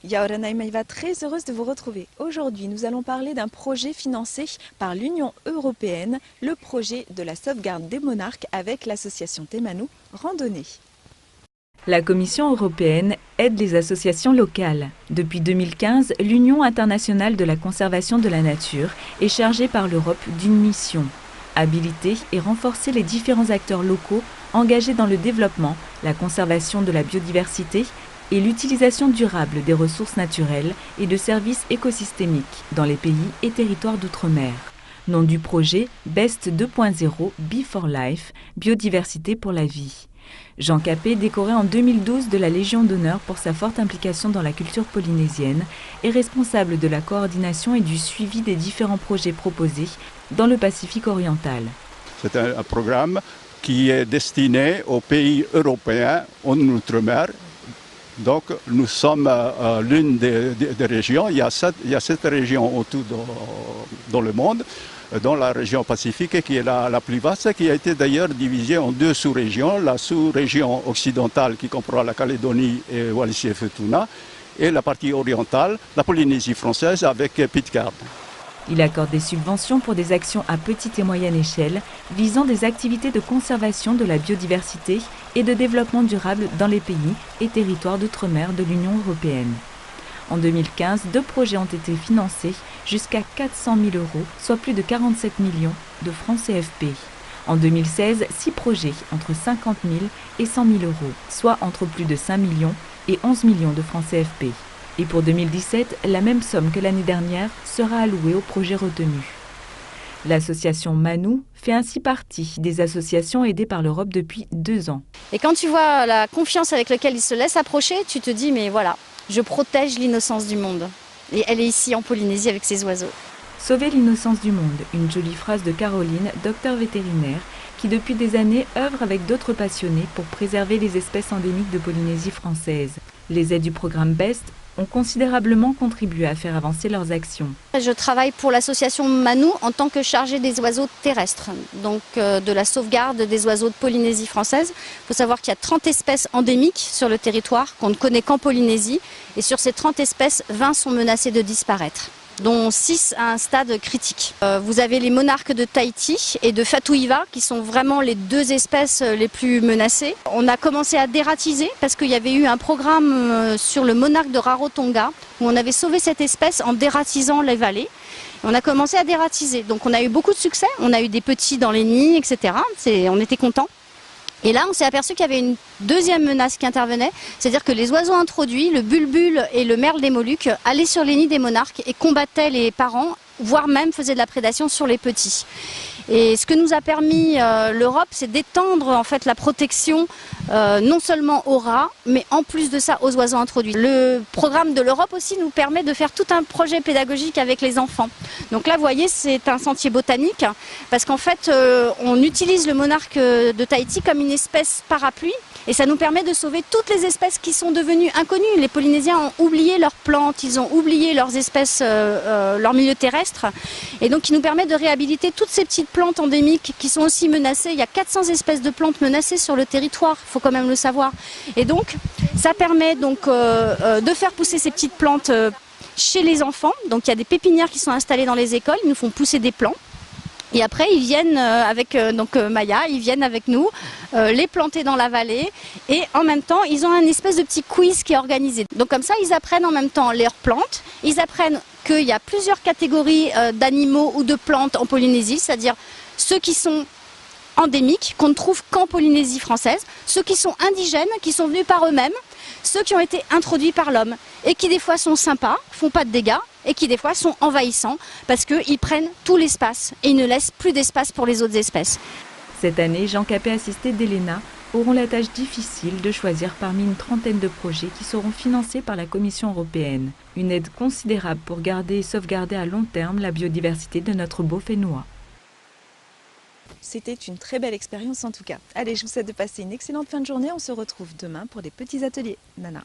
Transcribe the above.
Yaorana Maïva, très heureuse de vous retrouver. Aujourd'hui, nous allons parler d'un projet financé par l'Union européenne, le projet de la sauvegarde des monarques avec l'association Temanu Randonnée. La Commission européenne aide les associations locales. Depuis 2015, l'Union internationale de la conservation de la nature est chargée par l'Europe d'une mission. Habiliter et renforcer les différents acteurs locaux engagés dans le développement, la conservation de la biodiversité et l'utilisation durable des ressources naturelles et de services écosystémiques dans les pays et territoires d'outre-mer. Nom du projet BEST 2.0 Be for Life, biodiversité pour la vie. Jean Capet, décoré en 2012 de la Légion d'honneur pour sa forte implication dans la culture polynésienne, est responsable de la coordination et du suivi des différents projets proposés dans le Pacifique oriental. C'est un programme qui est destiné aux pays européens en outre-mer. Donc nous sommes l'une des régions, il y a 7 régions autour dans le monde, dans la région Pacifique qui est la plus vaste, qui a été d'ailleurs divisée en 2 sous-régions, la sous-région occidentale qui comprend la Calédonie et Wallis et Futuna, et la partie orientale, la Polynésie française avec Pitcairn. Il accorde des subventions pour des actions à petite et moyenne échelle visant des activités de conservation de la biodiversité et de développement durable dans les pays et territoires d'outre-mer de l'Union européenne. En 2015, 2 projets ont été financés jusqu'à 400 000 €, soit plus de 47 millions de francs CFP. En 2016, 6 projets entre 50 000 et 100 000 €, soit entre plus de 5 millions et 11 millions de francs CFP. Et pour 2017, la même somme que l'année dernière sera allouée au projet retenu. L'association Manu fait ainsi partie des associations aidées par l'Europe depuis 2 ans. Et quand tu vois la confiance avec laquelle ils se laissent approcher, tu te dis mais voilà, je protège l'innocence du monde. Et elle est ici en Polynésie avec ses oiseaux. Sauver l'innocence du monde, une jolie phrase de Caroline, docteur vétérinaire, qui depuis des années œuvre avec d'autres passionnés pour préserver les espèces endémiques de Polynésie française. Les aides du programme BEST ont considérablement contribué à faire avancer leurs actions. Je travaille pour l'association Manu en tant que chargée des oiseaux terrestres, donc de la sauvegarde des oiseaux de Polynésie française. Il faut savoir qu'il y a 30 espèces endémiques sur le territoire qu'on ne connaît qu'en Polynésie, et sur ces 30 espèces, 20 sont menacées de disparaître, dont 6 à un stade critique. Vous avez les monarques de Tahiti et de Fatouiva qui sont vraiment les 2 espèces les plus menacées. On a commencé à dératiser parce qu'il y avait eu un programme sur le monarque de Rarotonga où on avait sauvé cette espèce en dératisant les vallées. On a commencé à dératiser, donc on a eu beaucoup de succès, on a eu des petits dans les nids, etc. On était contents. Et là, on s'est aperçu qu'il y avait une deuxième menace qui intervenait, c'est-à-dire que les oiseaux introduits, le bulbul et le merle des Moluques, allaient sur les nids des monarques et combattaient les parents, voire même faisaient de la prédation sur les petits. Et ce que nous a permis l'Europe, c'est d'étendre en fait la protection non seulement aux rats, mais en plus de ça aux oiseaux introduits. Le programme de l'Europe aussi nous permet de faire tout un projet pédagogique avec les enfants. Donc là, vous voyez, c'est un sentier botanique, parce qu'en fait, on utilise le monarque de Tahiti comme une espèce parapluie. Et ça nous permet de sauver toutes les espèces qui sont devenues inconnues. Les Polynésiens ont oublié leurs plantes, ils ont oublié leurs espèces, leur milieu terrestre. Et donc, il nous permet de réhabiliter toutes ces petites plantes endémiques qui sont aussi menacées. Il y a 400 espèces de plantes menacées sur le territoire, il faut quand même le savoir. Et donc, ça permet donc, de faire pousser ces petites plantes chez les enfants. Donc, il y a des pépinières qui sont installées dans les écoles, ils nous font pousser des plants. Et après, ils viennent avec Maya, ils viennent avec nous les planter dans la vallée. Et en même temps, ils ont un espèce de petit quiz qui est organisé. Donc comme ça, ils apprennent en même temps leurs plantes. Ils apprennent qu'il y a plusieurs catégories d'animaux ou de plantes en Polynésie, c'est-à-dire ceux qui sont endémiques, qu'on ne trouve qu'en Polynésie française, ceux qui sont indigènes, qui sont venus par eux-mêmes, ceux qui ont été introduits par l'homme et qui des fois sont sympas, font pas de dégâts, et qui des fois sont envahissants parce qu'ils prennent tout l'espace et ils ne laissent plus d'espace pour les autres espèces. Cette année, Jean Capet assisté d'Elena auront la tâche difficile de choisir parmi une trentaine de projets qui seront financés par la Commission européenne. Une aide considérable pour garder et sauvegarder à long terme la biodiversité de notre beau Fénois. C'était une très belle expérience en tout cas. Allez, je vous souhaite de passer une excellente fin de journée. On se retrouve demain pour des petits ateliers. Nana.